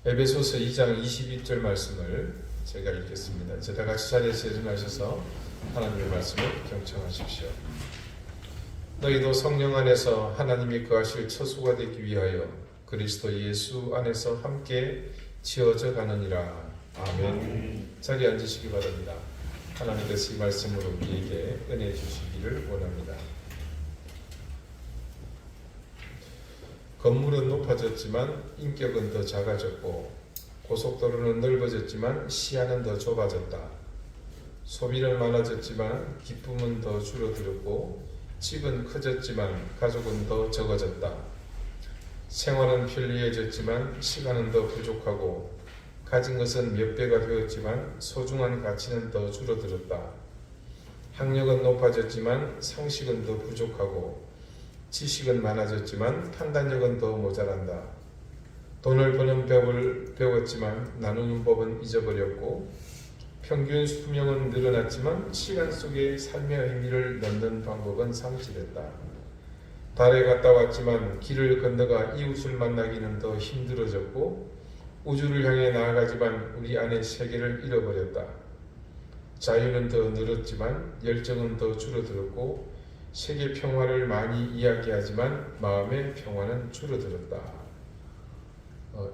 에베소서 2장 22절 말씀을 제가 읽겠습니다. 이제 다 같이 자리에서 일어나셔서 하나님의 말씀을 경청하십시오. 너희도 성령 안에서 하나님이 거하실 처소가 되기 위하여 그리스도 예수 안에서 함께 지어져 가느니라. 아멘. 자리에 앉으시기 바랍니다. 하나님께서 이 말씀으로 우리에게 은혜 주시기를 원합니다. 건물은 높아졌지만 인격은 더 작아졌고, 고속도로는 넓어졌지만 시야는 더 좁아졌다. 소비는 많아졌지만 기쁨은 더 줄어들었고, 집은 커졌지만 가족은 더 적어졌다. 생활은 편리해졌지만 시간은 더 부족하고, 가진 것은 몇 배가 되었지만 소중한 가치는 더 줄어들었다. 학력은 높아졌지만 상식은 더 부족하고, 지식은 많아졌지만 판단력은 더 모자란다. 돈을 버는 법을 배웠지만 나누는 법은 잊어버렸고, 평균 수명은 늘어났지만 시간 속에 삶의 의미를 넣는 방법은 상실했다. 달에 갔다 왔지만 길을 건너가 이웃을 만나기는 더 힘들어졌고, 우주를 향해 나아가지만 우리 안의 세계를 잃어버렸다. 자유는 더 늘었지만 열정은 더 줄어들었고, 세계 평화를 많이 이야기하지만 마음의 평화는 줄어들었다.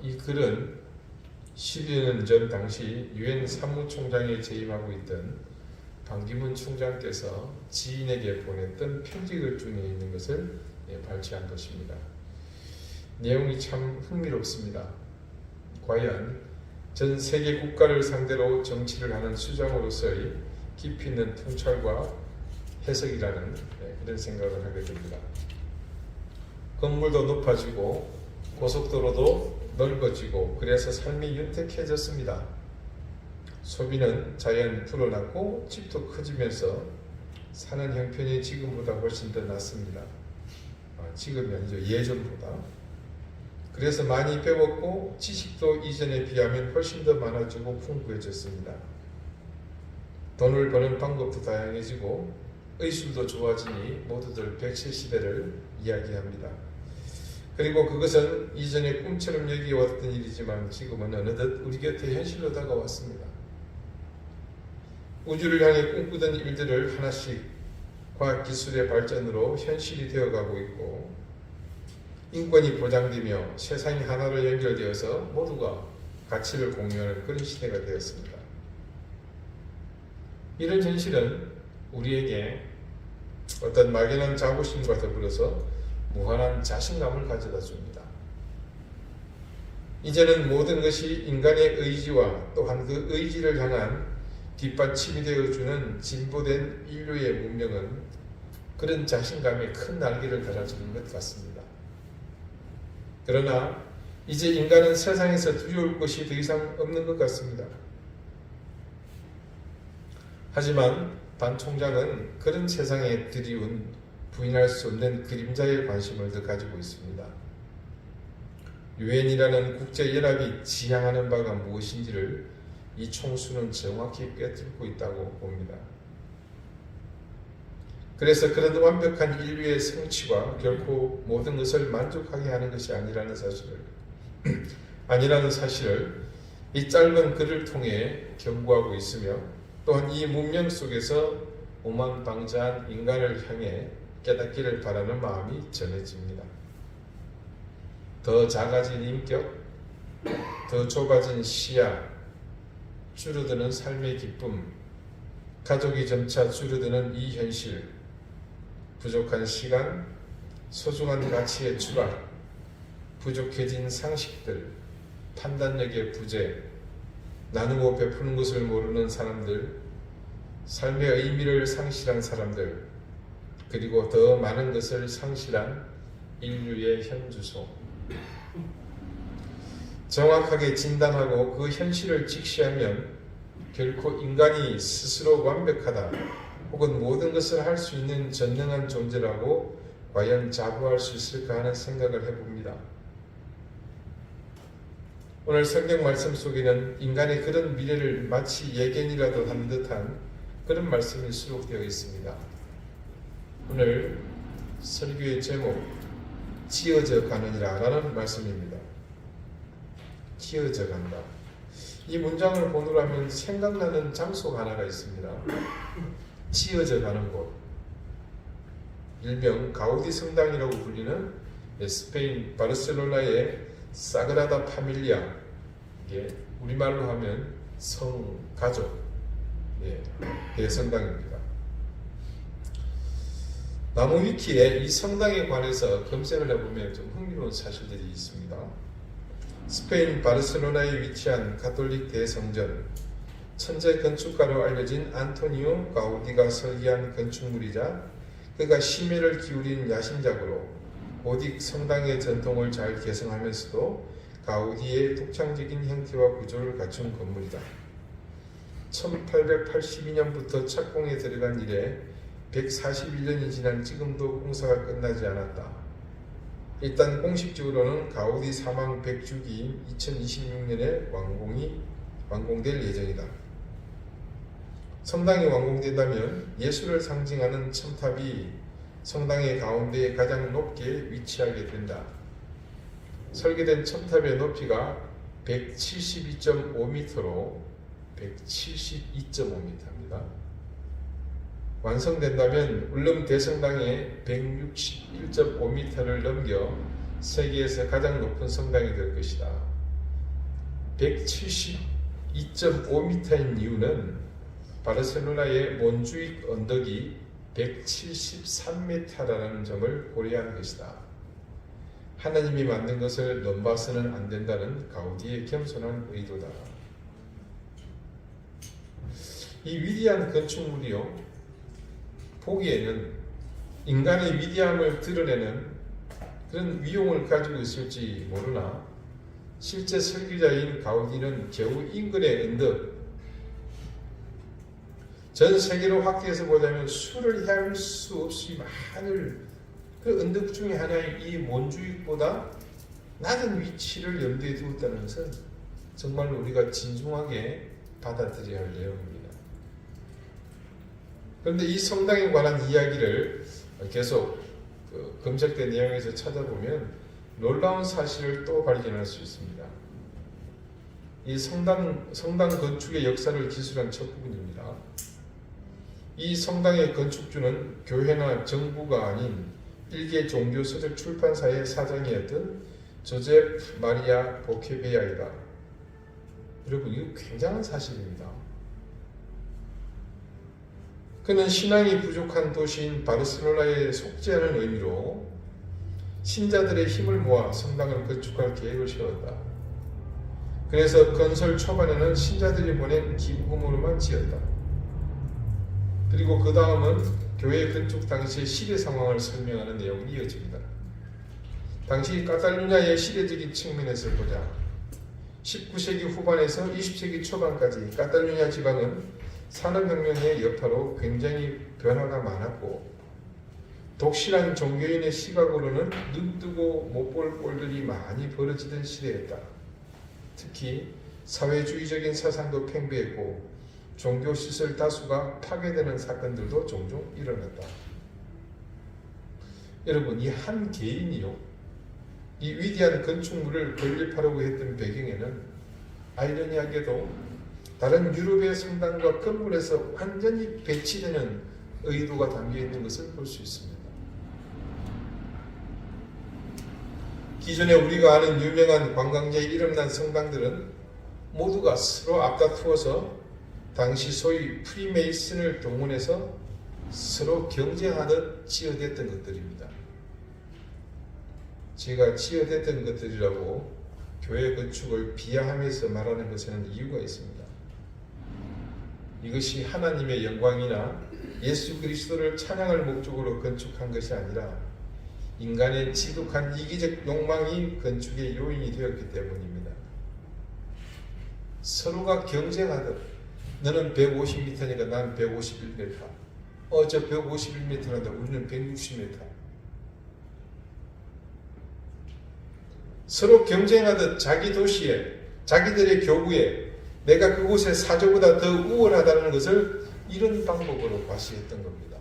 이 글은 10여 년 전 당시 유엔 사무총장에 재임하고 있던 반기문 총장께서 지인에게 보냈던 편지글 중에 있는 것을 발췌한 것입니다. 내용이 참 흥미롭습니다. 과연 전 세계 국가를 상대로 정치를 하는 수장으로서의 깊이 있는 통찰과 해석이라는 그런 생각을 하게 됩니다. 건물도 높아지고 고속도로도 넓어지고, 그래서 삶이 윤택해졌습니다. 소비는 자연 불어났고 집도 커지면서 사는 형편이 지금보다 훨씬 더 낫습니다. 지금이 아니죠, 예전보다. 그래서 많이 배웠고 지식도 이전에 비하면 훨씬 더 많아지고 풍부해졌습니다. 돈을 버는 방법도 다양해지고 의술도 좋아지니 모두들 백세 시대를 이야기합니다. 그리고 그것은 이전에 꿈처럼 여기왔던 일이지만 지금은 어느덧 우리 곁에 현실로 다가왔습니다. 우주를 향해 꿈꾸던 일들을 하나씩 과학기술의 발전으로 현실이 되어가고 있고, 인권이 보장되며 세상이 하나로 연결되어서 모두가 가치를 공유하는 그런 시대가 되었습니다. 이런 현실은 우리에게 어떤 막연한 자부심과 더불어서 무한한 자신감을 가져다 줍니다. 이제는 모든 것이 인간의 의지와 또한 그 의지를 향한 뒷받침이 되어주는 진보된 인류의 문명은 그런 자신감에 큰 날개를 달아주는 것 같습니다. 그러나 이제 인간은 세상에서 두려울 것이 더 이상 없는 것 같습니다. 하지만 반 총장은 그런 세상에 드리운 부인할 수 없는 그림자의 관심을 더 가지고 있습니다. 유엔이라는 국제연합이 지향하는 바가 무엇인지를 이 총수는 정확히 꿰뚫고 있다고 봅니다. 그래서 그런 완벽한 인류의 성취와 결코 모든 것을 만족하게 하는 것이 아니라는 사실을 이 짧은 글을 통해 경고하고 있으며, 또한 이 문명 속에서 오만방자한 인간을 향해 깨닫기를 바라는 마음이 전해집니다. 더 작아진 인격, 더 좁아진 시야, 줄어드는 삶의 기쁨, 가족이 점차 줄어드는 이 현실, 부족한 시간, 소중한 가치의 추락, 부족해진 상식들, 판단력의 부재, 나누고 베푸는 것을 모르는 사람들, 삶의 의미를 상실한 사람들, 그리고 더 많은 것을 상실한 인류의 현주소. 정확하게 진단하고 그 현실을 직시하면 결코 인간이 스스로 완벽하다 혹은 모든 것을 할 수 있는 전능한 존재라고 과연 자부할 수 있을까 하는 생각을 해봅니다. 오늘 성경 말씀 속에는 인간의 그런 미래를 마치 예견이라도 한 듯한 그런 말씀이 수록되어 있습니다. 오늘 설교의 제목, 지어져 가느니라 라는 말씀입니다. 지어져 간다. 이 문장을 보느라면 생각나는 장소가 하나가 있습니다. 지어져 가는 곳. 일명 가우디 성당이라고 불리는 스페인 바르셀로나의 사그라다 파밀리아, 이게 우리말로 하면 성가족 대성당입니다. 나무위키에 이 성당에 관해서 검색을 해보면 좀 흥미로운 사실들이 있습니다. 스페인 바르셀로나에 위치한 가톨릭 대성전, 천재 건축가로 알려진 안토니오 가우디가 설계한 건축물이자 그가 심혈을 기울인 야심작으로 고딕 성당의 전통을 잘 개성하면서도 가우디의 독창적인 형태와 구조를 갖춘 건물이다. 1882년부터 착공에 들어간 이래 141년이 지난 지금도 공사가 끝나지 않았다. 일단 공식적으로는 가우디 사망 100주기인 2026년에 완공될 예정이다. 성당이 완공된다면 예수를 상징하는 첨탑이 성당의 가운데에 가장 높게 위치하게 된다. 설계된 첨탑의 높이가 172.5m로 172.5m입니다. 완성된다면 울릉 대성당의 161.5m를 넘겨 세계에서 가장 높은 성당이 될 것이다. 172.5m인 이유는 바르셀로나의 몬주익 언덕이 173m라는 점을 고려한 것이다. 하나님이 만든 것을 넘봐서는 안 된다는 가우디의 겸손한 의도다. 이 위대한 건축물이요, 보기에는 인간의 위대함을 드러내는 그런 위용을 가지고 있을지 모르나 실제 설계자인 가우디는 겨우 인근의 언덕, 전 세계로 확대해서 보자면 수를 헤아릴 수 없이 많은 그 언덕 중에 하나인 이 몬주익보다 낮은 위치를 염두에 두었다는 것은 정말로 우리가 진중하게 받아들여야 할 내용입니다. 그런데 이 성당에 관한 이야기를 계속 검색된 내용에서 찾아보면 놀라운 사실을 또 발견할 수 있습니다. 이 성당 건축의 역사를 기술한 첫 부분입니다. 이 성당의 건축주는 교회나 정부가 아닌 일개 종교 서적 출판사의 사장이었던 조제프 마리아 보케베야이다. 여러분, 이거 굉장한 사실입니다. 그는 신앙이 부족한 도시인 바르셀로나에 속지 않은 의미로 신자들의 힘을 모아 성당을 건축할 계획을 세웠다. 그래서 건설 초반에는 신자들이 보낸 기부금으로만 지었다. 그리고 그 다음은 교회 건축 당시의 시대 상황을 설명하는 내용이 이어집니다. 당시 카탈루냐의 시대적인 측면에서 보자 19세기 후반에서 20세기 초반까지 카탈루냐 지방은 산업혁명의 여파로 굉장히 변화가 많았고 독실한 종교인의 시각으로는 눈뜨고 못 볼 꼴들이 많이 벌어지던 시대였다. 특히 사회주의적인 사상도 팽배했고 종교시설 다수가 파괴되는 사건들도 종종 일어났다. 여러분, 이 한 개인이요, 이 위대한 건축물을 건립하려고 했던 배경에는 아이러니하게도 다른 유럽의 성당과 건물에서 완전히 배치되는 의도가 담겨있는 것을 볼 수 있습니다. 기존에 우리가 아는 유명한 관광지에 이름난 성당들은 모두가 서로 앞다투어서 당시 소위 프리메이슨을 동원해서 서로 경쟁하듯 지어댔던 것들입니다. 제가 지어댔던 것들이라고 교회 건축을 비하하면서 말하는 것에는 이유가 있습니다. 이것이 하나님의 영광이나 예수 그리스도를 찬양할 목적으로 건축한 것이 아니라 인간의 지독한 이기적 욕망이 건축의 요인이 되었기 때문입니다. 서로가 경쟁하듯 너는 150m니까 난 151m. 저 151m란다. 우리는 160m. 서로 경쟁하듯 자기 도시에, 자기들의 교구에 내가 그곳의 사조보다 더 우월하다는 것을 이런 방법으로 과시했던 겁니다.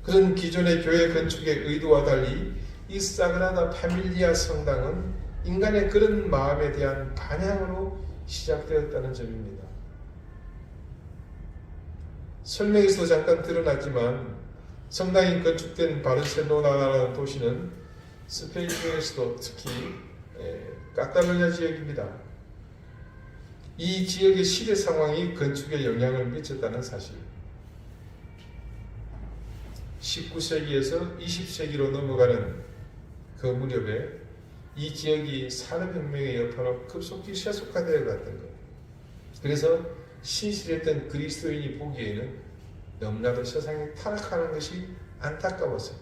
그런 기존의 교회 건축의 의도와 달리 이 사그라다 파밀리아 성당은 인간의 그런 마음에 대한 반향으로 시작되었다는 점입니다. 설명에서 잠깐 드러났지만 성당이 건축된 바르셀로나라는 도시는 스페인 중에서도 특히 카탈루냐 지역입니다. 이 지역의 시대 상황이 건축에 영향을 미쳤다는 사실. 19세기에서 20세기로 넘어가는 그 무렵에 이 지역이 산업혁명의 여파로 급속히 세속화되어 갔던 것. 그래서 신실했던 그리스도인이 보기에는 너무나도 세상이 타락하는 것이 안타까웠어요.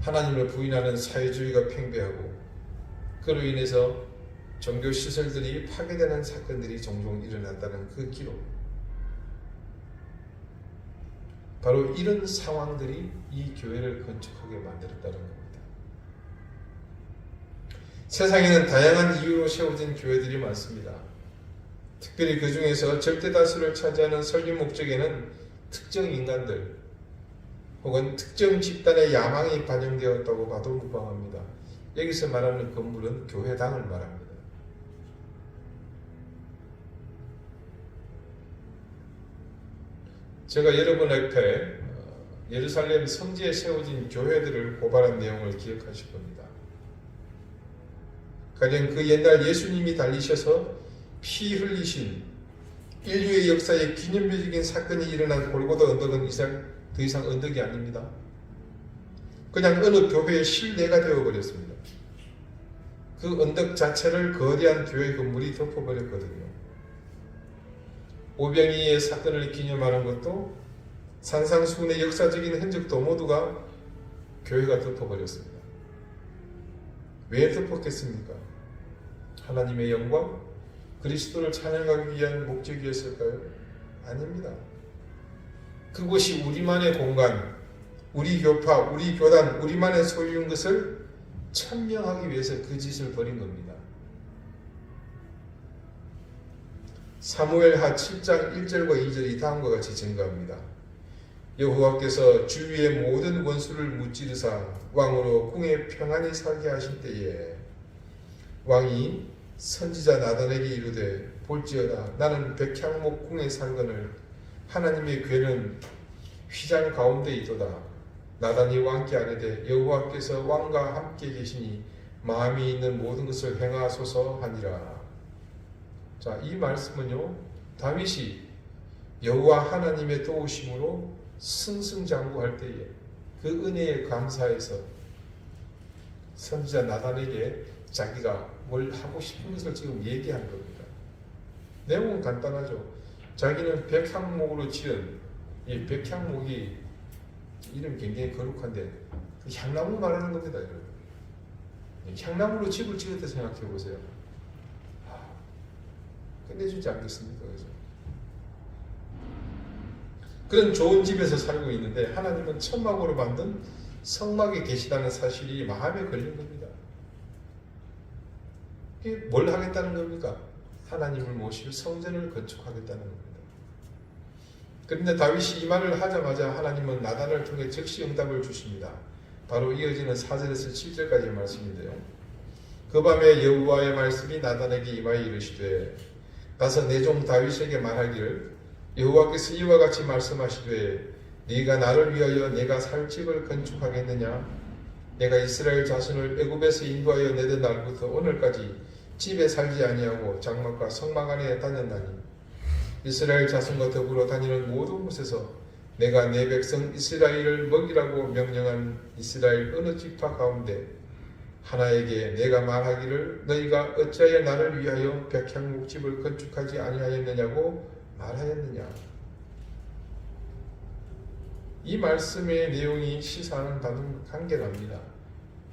하나님을 부인하는 사회주의가 팽배하고 그로 인해서 종교시설들이 파괴되는 사건들이 종종 일어났다는 그 기록. 바로 이런 상황들이 이 교회를 건축하게 만들었다는 겁니다. 세상에는 다양한 이유로 세워진 교회들이 많습니다. 특별히 그 중에서 절대 다수를 차지하는 설립 목적에는 특정 인간들 혹은 특정 집단의 야망이 반영되었다고 봐도 무방합니다. 여기서 말하는 건물은 교회당을 말합니다. 제가 여러분 앞에 예루살렘 성지에 세워진 교회들을 고발한 내용을 기억하실 겁니다. 가령 그 옛날 예수님이 달리셔서 피 흘리신 인류의 역사에 기념비적인 사건이 일어난 골고다 언덕은 더 이상 언덕이 아닙니다. 그냥 어느 교회의 실내가 되어버렸습니다. 그 언덕 자체를 거대한 교회 건물이 덮어버렸거든요. 오병이의 사건을 기념하는 것도 산상수훈의 역사적인 흔적도 모두가 교회가 덮어버렸습니다. 왜 덮었겠습니까? 하나님의 영광? 그리스도를 찬양하기 위한 목적이었을까요? 아닙니다. 그곳이 우리만의 공간, 우리 교파, 우리 교단, 우리만의 소유인 것을 천명하기 위해서 그 짓을 벌인 겁니다. 사무엘하 7장 1절과 2절이 다음과 같이 증거합니다. 여호와께서 주위의 모든 원수를 무찌르사 왕으로 궁에 평안히 살게 하신 때에 왕이 선지자 나단에게 이르되 볼지어다 나는 백향목 궁에 살거늘 하나님의 궤는 휘장 가운데 있도다. 나단이 왕께 아뢰되 여호와께서 왕과 함께 계시니 마음이 있는 모든 것을 행하소서 하니라. 자, 이 말씀은요, 다윗이 여호와 하나님의 도우심으로 승승장구할 때에 그 은혜에 감사해서 선지자 나단에게 자기가 뭘 하고 싶은 것을 지금 얘기한 겁니다. 내용은 간단하죠. 자기는 백향목으로 지은 이 백향목이 이름 굉장히 거룩한데 그 향나무 말하는 겁니다. 여러분. 향나무로 집을 지었다 생각해 보세요. 끝내주지 않겠습니까? 그죠? 그런 좋은 집에서 살고 있는데 하나님은 천막으로 만든 성막에 계시다는 사실이 마음에 걸린 겁니다. 이게 뭘 하겠다는 겁니까? 하나님을 모실 성전을 건축하겠다는 겁니다. 그런데 다윗이 이 말을 하자마자 하나님은 나단을 통해 즉시 응답을 주십니다. 바로 이어지는 4절에서 7절까지의 말씀인데요. 그 밤에 여호와의 말씀이 나단에게 임하여 이르시되 가서 내 종 다윗에게 말하기를 여호와께서 이와 같이 말씀하시되 네가 나를 위하여 내가 살 집을 건축하겠느냐? 내가 이스라엘 자손을 애굽에서 인도하여 내던 날부터 오늘까지 집에 살지 아니하고 장막과 성막 안에 다녔나니 이스라엘 자손과 더불어 다니는 모든 곳에서 내가 내 백성 이스라엘을 먹이라고 명령한 이스라엘 어느 지파 가운데 하나에게 내가 말하기를 너희가 어찌하여 나를 위하여 백향목집을 건축하지 아니하였느냐고 말하였느냐. 이 말씀의 내용이 시사하는 바는 간결합니다.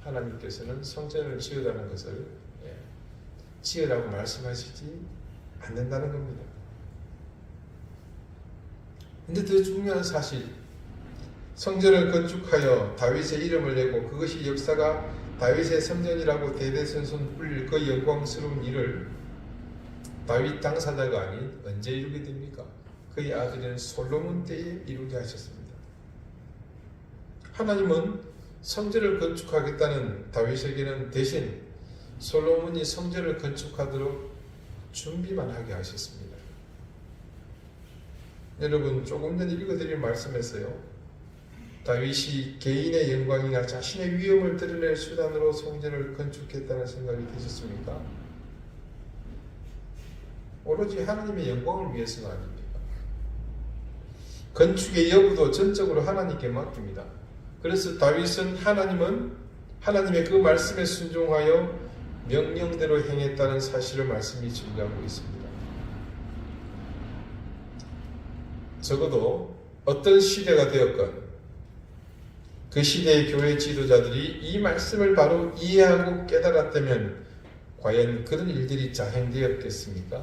하나님께서는 성전을 지으라는 것을 지으라고 말씀하시지 않는다는 겁니다. 근데 더 중요한 사실, 성전을 건축하여 다윗의 이름을 내고 그것이 역사가 다윗의 성전이라고 대대손손 불릴 그 영광스러운 일을 다윗 당사자가 아닌 언제 이루게 됩니까? 그의 아들인 솔로몬 때에 이루게 하셨습니다. 하나님은 성전을 건축하겠다는 다윗에게는 대신 솔로몬이 성전을 건축하도록 준비만 하게 하셨습니다. 여러분, 조금 전에 읽어드릴 말씀에서요, 다윗이 개인의 영광이나 자신의 위엄을 드러낼 수단으로 성전을 건축했다는 생각이 드셨습니까? 오로지 하나님의 영광을 위해서가 아닙니다. 건축의 여부도 전적으로 하나님께 맡깁니다. 그래서 다윗은 하나님의 그 말씀에 순종하여 명령대로 행했다는 사실을 말씀이 증거하고 있습니다. 적어도 어떤 시대가 되었건 그 시대의 교회 지도자들이 이 말씀을 바로 이해하고 깨달았다면 과연 그런 일들이 자행되었겠습니까?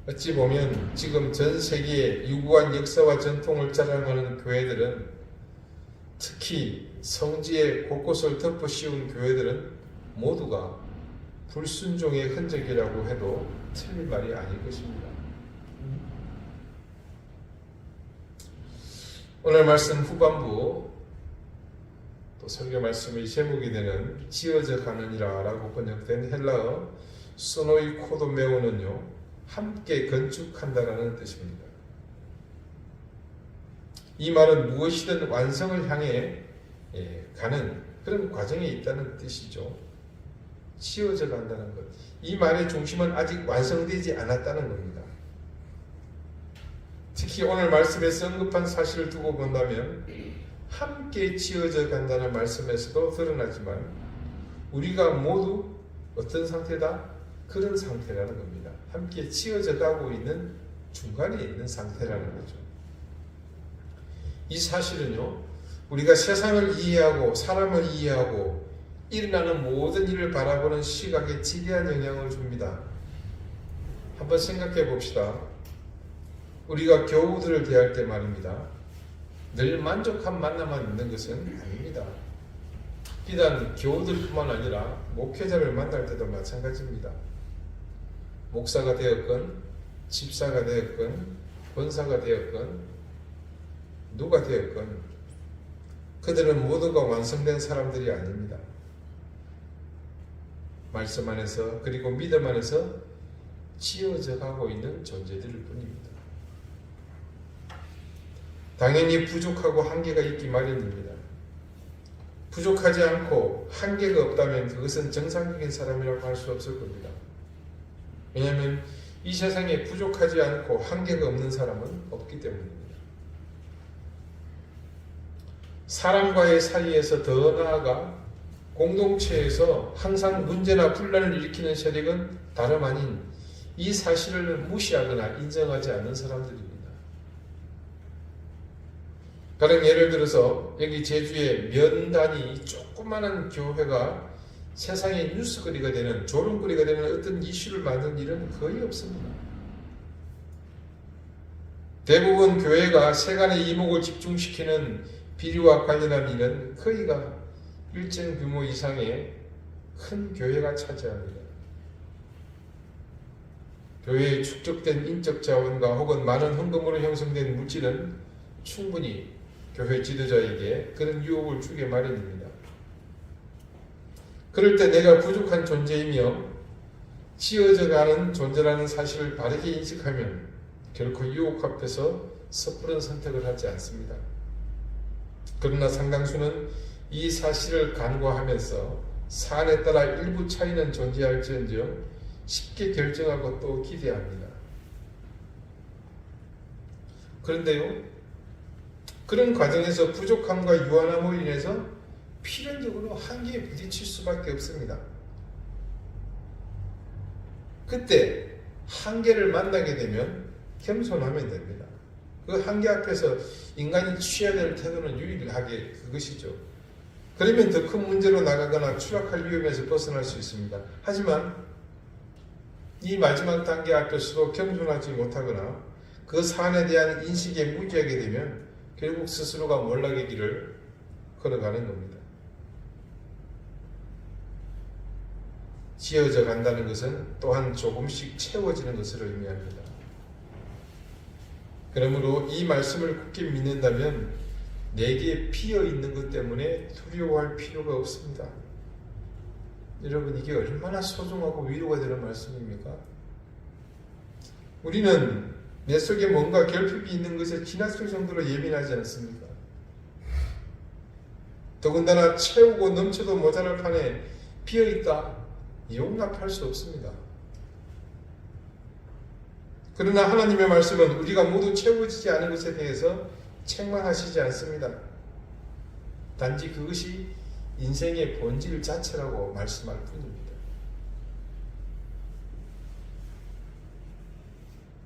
어찌 보면 지금 전 세계의 유구한 역사와 전통을 자랑하는 교회들은, 특히 성지의 곳곳을 덮어 씌운 교회들은 모두가 불순종의 흔적이라고 해도 틀린 말이 아닐 것입니다. 오늘 말씀 후반부, 또 설교 말씀의 제목이 되는 지어져 가느니라 라고 번역된 헬라어 소노이 코도메오는요, 함께 건축한다라는 뜻입니다. 이 말은 무엇이든 완성을 향해 가는 그런 과정에 있다는 뜻이죠. 지어져 간다는 것. 이 말의 중심은 아직 완성되지 않았다는 겁니다. 특히 오늘 말씀에서 언급한 사실을 두고 본다면 함께 지어져 간다는 말씀에서도 드러나지만 우리가 모두 어떤 상태다? 그런 상태라는 겁니다. 함께 지어져 가고 있는 중간에 있는 상태라는 거죠. 이 사실은요, 우리가 세상을 이해하고 사람을 이해하고 일어나는 모든 일을 바라보는 시각에 지대한 영향을 줍니다. 한번 생각해 봅시다. 우리가 교우들을 대할 때 말입니다. 늘 만족한 만남만 있는 것은 아닙니다. 비단 교우들뿐만 아니라 목회자를 만날 때도 마찬가지입니다. 목사가 되었건 집사가 되었건 권사가 되었건 누가 되었건 그들은 모두가 완성된 사람들이 아닙니다. 말씀 안에서 그리고 믿음 안에서 지어져 가고 있는 존재들일 뿐입니다. 당연히 부족하고 한계가 있기 마련입니다. 부족하지 않고 한계가 없다면 그것은 정상적인 사람이라고 할 수 없을 겁니다. 왜냐하면 이 세상에 부족하지 않고 한계가 없는 사람은 없기 때문입니다. 사람과의 사이에서 더 나아가 공동체에서 항상 문제나 분란을 일으키는 세력은 다름 아닌 이 사실을 무시하거나 인정하지 않는 사람들입니다. 가령 예를 들어서 여기 제주의 면단위 조그마한 교회가 세상의 뉴스거리가 되는, 조롱거리가 되는 어떤 이슈를 만든 일은 거의 없습니다. 대부분 교회가 세간의 이목을 집중시키는 비리와 관련한 일은 거의가 일정 규모 이상의 큰 교회가 차지합니다. 교회에 축적된 인적 자원과 혹은 많은 헌금으로 형성된 물질은 충분히 교회 지도자에게 그런 유혹을 주게 마련입니다. 그럴 때 내가 부족한 존재이며 지어져가는 존재라는 사실을 바르게 인식하면 결코 유혹 앞에서 섣부른 선택을 하지 않습니다. 그러나 상당수는 이 사실을 간과하면서 사안에 따라 일부 차이는 존재할지언정 쉽게 결정하고 또 기대합니다. 그런데요, 그런 과정에서 부족함과 유한함으로 인해서 필연적으로 한계에 부딪힐 수밖에 없습니다. 그때 한계를 만나게 되면 겸손하면 됩니다. 그 한계 앞에서 인간이 취해야 될 태도는 유일하게 그것이죠. 그러면 더 큰 문제로 나가거나 추락할 위험에서 벗어날 수 있습니다. 하지만 이 마지막 단계 앞에서도 겸손하지 못하거나 그 사안에 대한 인식에 무지하게 되면 결국 스스로가 몰락의 길을 걸어가는 겁니다. 지어져 간다는 것은 또한 조금씩 채워지는 것을 의미합니다. 그러므로 이 말씀을 굳게 믿는다면 내게 비어 있는 것 때문에 두려워할 필요가 없습니다. 여러분, 이게 얼마나 소중하고 위로가 되는 말씀입니까? 우리는 내 속에 뭔가 결핍이 있는 것에 지나칠 정도로 예민하지 않습니까? 더군다나 채우고 넘쳐도 모자랄 판에 비어있다, 용납할 수 없습니다. 그러나 하나님의 말씀은 우리가 모두 채워지지 않은 것에 대해서 책망하시지 않습니다. 단지 그것이 인생의 본질 자체라고 말씀할 뿐입니다.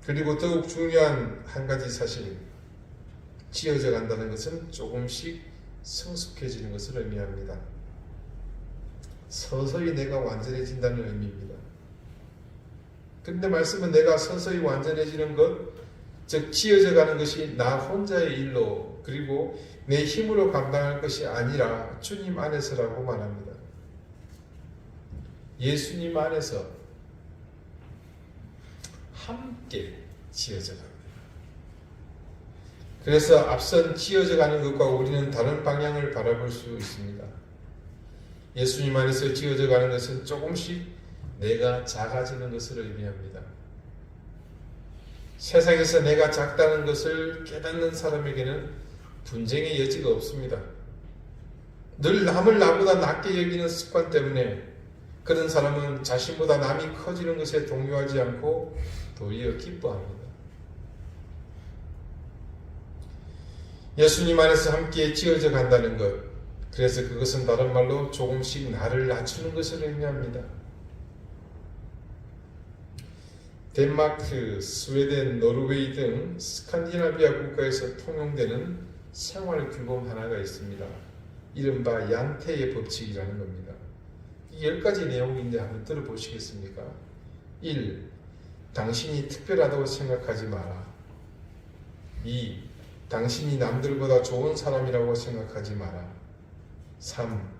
그리고 더욱 중요한 한 가지 사실, 지어져 간다는 것은 조금씩 성숙해지는 것을 의미합니다. 서서히 내가 완전해진다는 의미입니다. 그런데 말씀은 내가 서서히 완전해지는 것, 즉 지어져 가는 것이 나 혼자의 일로 그리고 내 힘으로 감당할 것이 아니라 주님 안에서라고 말합니다. 예수님 안에서 함께 지어져 갑니다. 그래서 앞선 지어져 가는 것과 우리는 다른 방향을 바라볼 수 있습니다. 예수님 안에서 지어져 가는 것은 조금씩 내가 작아지는 것을 의미합니다. 세상에서 내가 작다는 것을 깨닫는 사람에게는 분쟁의 여지가 없습니다. 늘 남을 나보다 낮게 여기는 습관 때문에 그런 사람은 자신보다 남이 커지는 것에 동요하지 않고 도리어 기뻐합니다. 예수님 안에서 함께 지어져 간다는 것, 그래서 그것은 다른 말로 조금씩 나를 낮추는 것을 의미합니다. 덴마크, 스웨덴, 노르웨이 등 스칸디나비아 국가에서 통용되는 생활 규범 하나가 있습니다. 이른바 양태의 법칙이라는 겁니다. 이 10가지 내용인데 한번 들어보시겠습니까? 1. 당신이 특별하다고 생각하지 마라. 2. 당신이 남들보다 좋은 사람이라고 생각하지 마라. 3.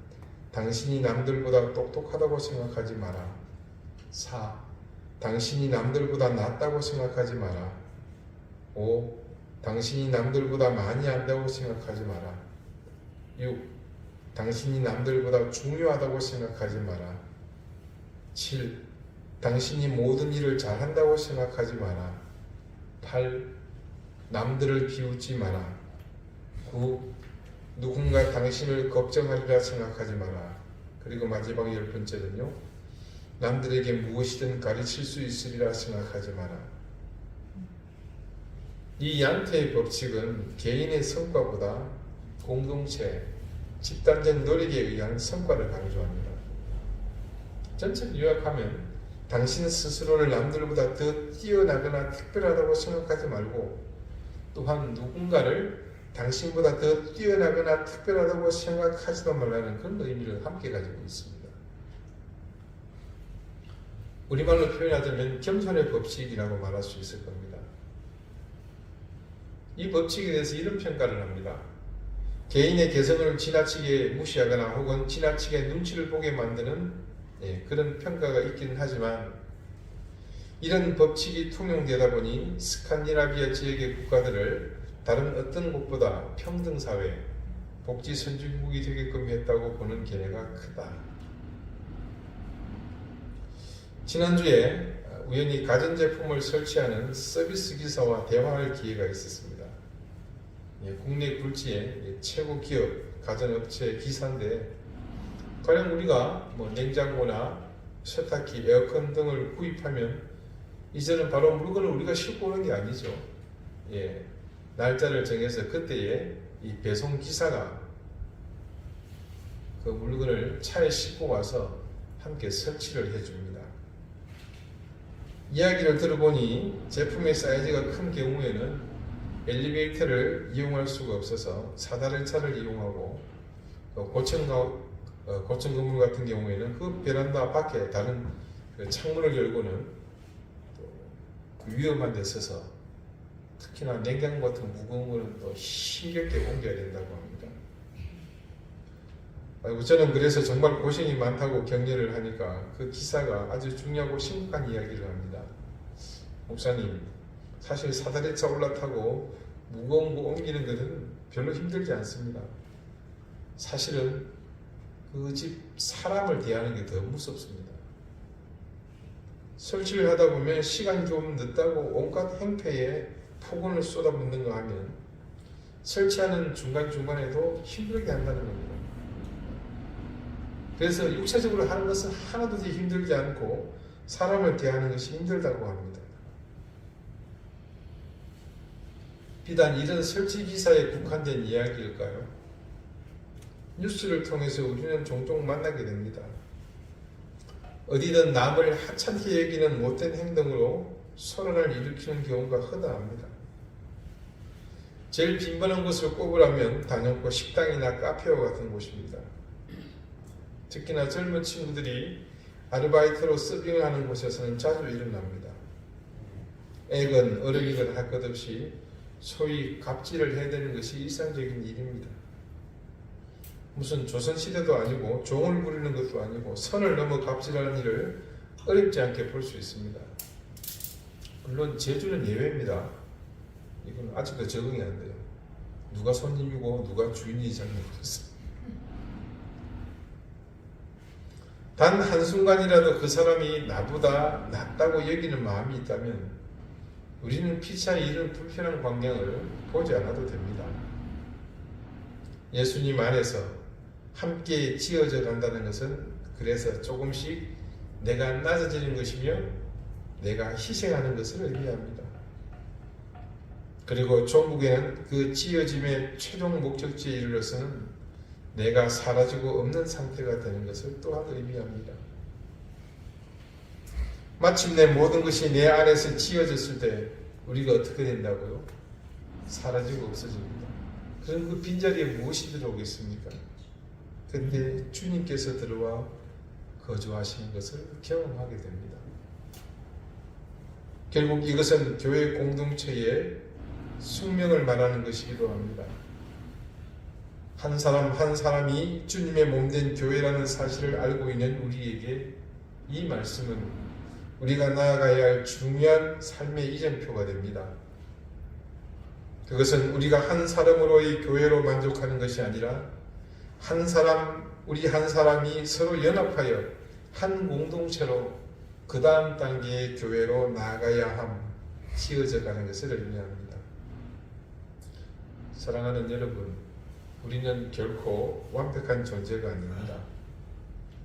당신이 남들보다 똑똑하다고 생각하지 마라. 4. 당신이 남들보다 낫다고 생각하지 마라. 5. 당신이 남들보다 많이 안다고 생각하지 마라. 6. 당신이 남들보다 중요하다고 생각하지 마라. 7. 당신이 모든 일을 잘한다고 생각하지 마라. 8. 남들을 비웃지 마라. 9. 누군가 당신을 걱정하리라 생각하지 마라. 그리고 마지막 10번째는요. 남들에게 무엇이든 가르칠 수 있으리라 생각하지 마라. 이 양태의 법칙은 개인의 성과보다 공동체, 집단적 노력에 의한 성과를 강조합니다. 전체를 요약하면 당신 스스로를 남들보다 더 뛰어나거나 특별하다고 생각하지 말고 또한 누군가를 당신보다 더 뛰어나거나 특별하다고 생각하지도 말라는 그런 의미를 함께 가지고 있습니다. 우리말로 표현하자면 겸손의 법칙이라고 말할 수 있을 겁니다. 이 법칙에 대해서 이런 평가를 합니다. 개인의 개성을 지나치게 무시하거나 혹은 지나치게 눈치를 보게 만드는 그런 평가가 있기는 하지만 이런 법칙이 통용되다 보니 스칸디나비아 지역의 국가들을 다른 어떤 곳보다 평등사회, 복지선진국이 되게끔 했다고 보는 견해가 크다. 지난주에 우연히 가전제품을 설치하는 서비스 기사와 대화할 기회가 있었습니다. 국내 굴지의 최고 기업 가전업체 기사인데 과연 우리가 냉장고나 세탁기, 에어컨 등을 구입하면 이제는 바로 물건을 우리가 싣고 오는 게 아니죠. 날짜를 정해서 그때에 이 배송 기사가 그 물건을 차에 싣고 와서 함께 설치를 해줍니다. 이야기를 들어보니 제품의 사이즈가 큰 경우에는 엘리베이터를 이용할 수가 없어서 사다리 차를 이용하고 고층 건물 같은 경우에는 그 베란다 밖에 다른 창문을 열고는 위험한 데 서서 특히나 냉장고 같은 무거운 거는 또 힘겹게 옮겨야 된다고 합니다. 저는 그래서 정말 고생이 많다고 격려를 하니까 그 기사가 아주 중요하고 심각한 이야기를 합니다. 목사님, 사실 사다리차 올라타고 무거운 거 옮기는 것은 별로 힘들지 않습니다. 사실은 그 집 사람을 대하는 게 더 무섭습니다. 설치를 하다 보면 시간이 좀 늦다고 온갖 행패에 폭언을 쏟아붓는가 하면 설치하는 중간중간에도 힘들게 한다는 겁니다. 그래서 육체적으로 하는 것은 하나도 힘들지 않고 사람을 대하는 것이 힘들다고 합니다. 비단 이런 설치 기사에 국한된 이야기일까요? 뉴스를 통해서 우리는 종종 만나게 됩니다. 어디든 남을 하찮게 여기는 못된 행동으로 소란을 일으키는 경우가 허다합니다. 제일 빈번한 곳을 꼽으라면 단연코 식당이나 카페와 같은 곳입니다. 특히나 젊은 친구들이 아르바이트로 서빙을 하는 곳에서는 자주 일어납니다. 애건 어른이건 할 것 없이 소위 갑질을 해대는 것이 일상적인 일입니다. 무슨 조선시대도 아니고 종을 부리는 것도 아니고 선을 넘어 갑질하는 일을 어렵지 않게 볼 수 있습니다. 물론 제주는 예외입니다. 이건 아직도 적응이 안 돼요. 누가 손님이고 누가 주인인지 잘 모르겠어요. 단 한순간이라도 그 사람이 나보다 낫다고 여기는 마음이 있다면 우리는 피차의 이런 불편한 광경을 보지 않아도 됩니다. 예수님 안에서 함께 지어져 간다는 것은 그래서 조금씩 내가 낮아지는 것이며 내가 희생하는 것을 의미합니다. 그리고 종국에는 그 지어짐의 최종 목적지에 이르러서는 내가 사라지고 없는 상태가 되는 것을 또한 의미합니다. 마침내 모든 것이 내 안에서 지어졌을 때 우리가 어떻게 된다고요? 사라지고 없어집니다. 그럼 그 빈자리에 무엇이 들어오겠습니까? 그런데 주님께서 들어와 거주하시는 것을 경험하게 됩니다. 결국 이것은 교회 공동체의 숙명을 말하는 것이기도 합니다. 한 사람 한 사람이 주님의 몸된 교회라는 사실을 알고 있는 우리에게 이 말씀은 우리가 나아가야 할 중요한 삶의 이정표가 됩니다. 그것은 우리가 한 사람으로의 교회로 만족하는 것이 아니라 우리 한 사람이 서로 연합하여 한 공동체로 그 다음 단계의 교회로 나아가야 함, 지어져 가는 것을 의미합니다. 사랑하는 여러분, 우리는 결코 완벽한 존재가 아닙니다.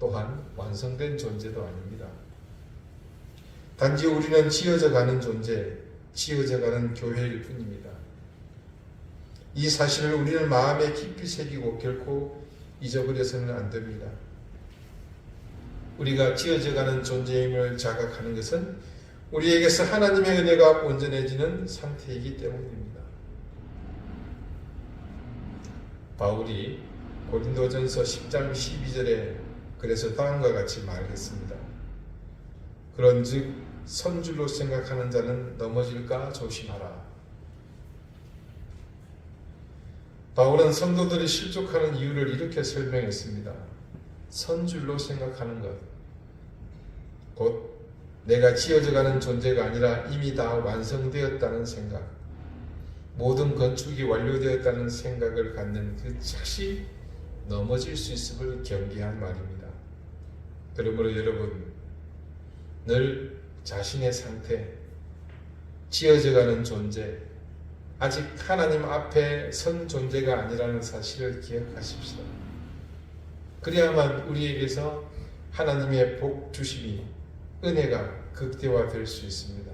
또한 완성된 존재도 아닙니다. 단지 우리는 지어져 가는 존재, 지어져 가는 교회일 뿐입니다. 이 사실을 우리는 마음에 깊이 새기고 결코 잊어버려서는 안 됩니다. 우리가 지어져 가는 존재임을 자각하는 것은 우리에게서 하나님의 은혜가 온전해지는 상태이기 때문입니다. 바울이 고린도전서 10장 12절에 그래서 다음과 같이 말했습니다. 그런즉 선줄로 생각하는 자는 넘어질까 조심하라. 바울은 성도들이 실족하는 이유를 이렇게 설명했습니다. 선줄로 생각하는 것, 곧 내가 지어져가는 존재가 아니라 이미 다 완성되었다는 생각, 모든 건축이 완료되었다는 생각을 갖는 그 즉시 넘어질 수 있음을 경계한 말입니다. 그러므로 여러분, 늘 자신의 상태, 지어져가는 존재, 아직 하나님 앞에 선 존재가 아니라는 사실을 기억하십시오. 그래야만 우리에게서 하나님의 복 주심이, 은혜가 극대화될 수 있습니다.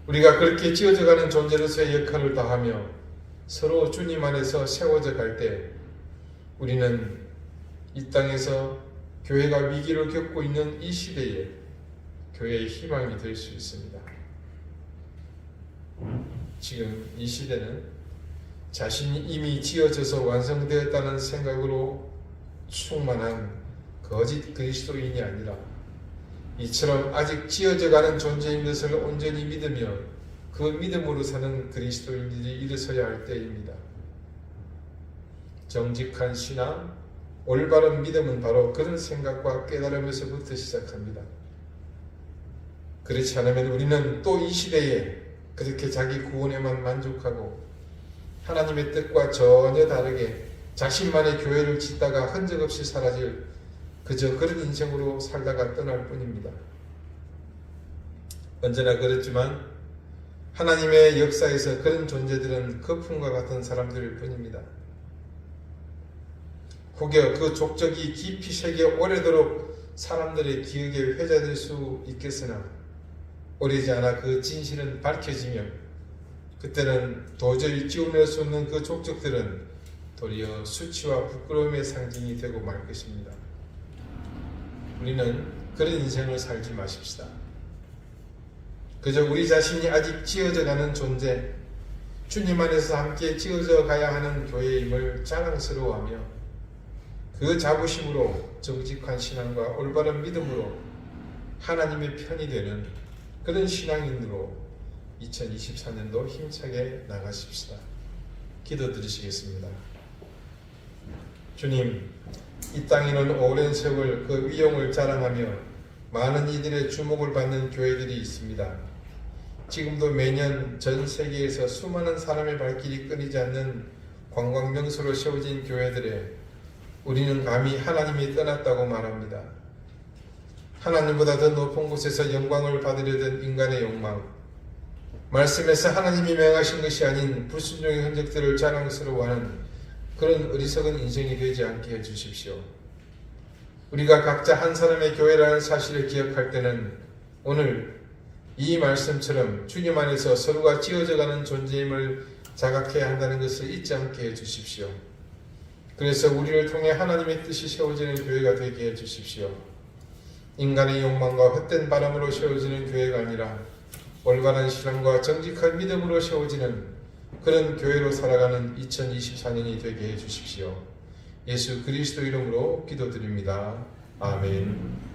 우리가 그렇게 지어져가는 존재로서의 역할을 다하며 서로 주님 안에서 세워져 갈 때 우리는 이 땅에서 교회가 위기를 겪고 있는 이 시대에 교회의 희망이 될 수 있습니다. 지금 이 시대는 자신이 이미 지어져서 완성되었다는 생각으로 충만한 거짓 그리스도인이 아니라 이처럼 아직 지어져가는 존재인 것을 온전히 믿으며 그 믿음으로 사는 그리스도인들이 일어서야 할 때입니다. 정직한 신앙, 올바른 믿음은 바로 그런 생각과 깨달음에서부터 시작합니다. 그렇지 않으면 우리는 또 이 시대에 그렇게 자기 구원에만 만족하고 하나님의 뜻과 전혀 다르게 자신만의 교회를 짓다가 흔적 없이 사라질 그저 그런 인생으로 살다가 떠날 뿐입니다. 언제나 그렇지만 하나님의 역사에서 그런 존재들은 거품과 같은 사람들일 뿐입니다. 혹여 그 족적이 깊이 새겨 오래도록 사람들의 기억에 회자될 수 있겠으나 오래지 않아 그 진실은 밝혀지며 그때는 도저히 지워낼 수 없는 그 족적들은 도리어 수치와 부끄러움의 상징이 되고 말 것입니다. 우리는 그런 인생을 살지 마십시다. 그저 우리 자신이 아직 지어져가는 존재, 주님 안에서 함께 지어져 가야 하는 교회임을 자랑스러워하며 그 자부심으로 정직한 신앙과 올바른 믿음으로 하나님의 편이 되는 그런 신앙인으로 2024년도 힘차게 나가십시다. 기도드리시겠습니다. 주님, 이 땅에는 오랜 세월 그 위용을 자랑하며 많은 이들의 주목을 받는 교회들이 있습니다. 지금도 매년 전 세계에서 수많은 사람의 발길이 끊이지 않는 관광 명소로 세워진 교회들에 우리는 감히 하나님이 떠났다고 말합니다. 하나님보다 더 높은 곳에서 영광을 받으려던 인간의 욕망, 말씀에서 하나님이 명하신 것이 아닌 불순종의 흔적들을 자랑스러워하는 그런 어리석은 인생이 되지 않게 해주십시오. 우리가 각자 한 사람의 교회라는 사실을 기억할 때는 오늘 이 말씀처럼 주님 안에서 서로가 지어져가는 존재임을 자각해야 한다는 것을 잊지 않게 해주십시오. 그래서 우리를 통해 하나님의 뜻이 세워지는 교회가 되게 해주십시오. 인간의 욕망과 헛된 바람으로 세워지는 교회가 아니라 올바른 신앙과 정직한 믿음으로 세워지는 그런 교회로 살아가는 2024년이 되게 해주십시오. 예수 그리스도 이름으로 기도드립니다. 아멘.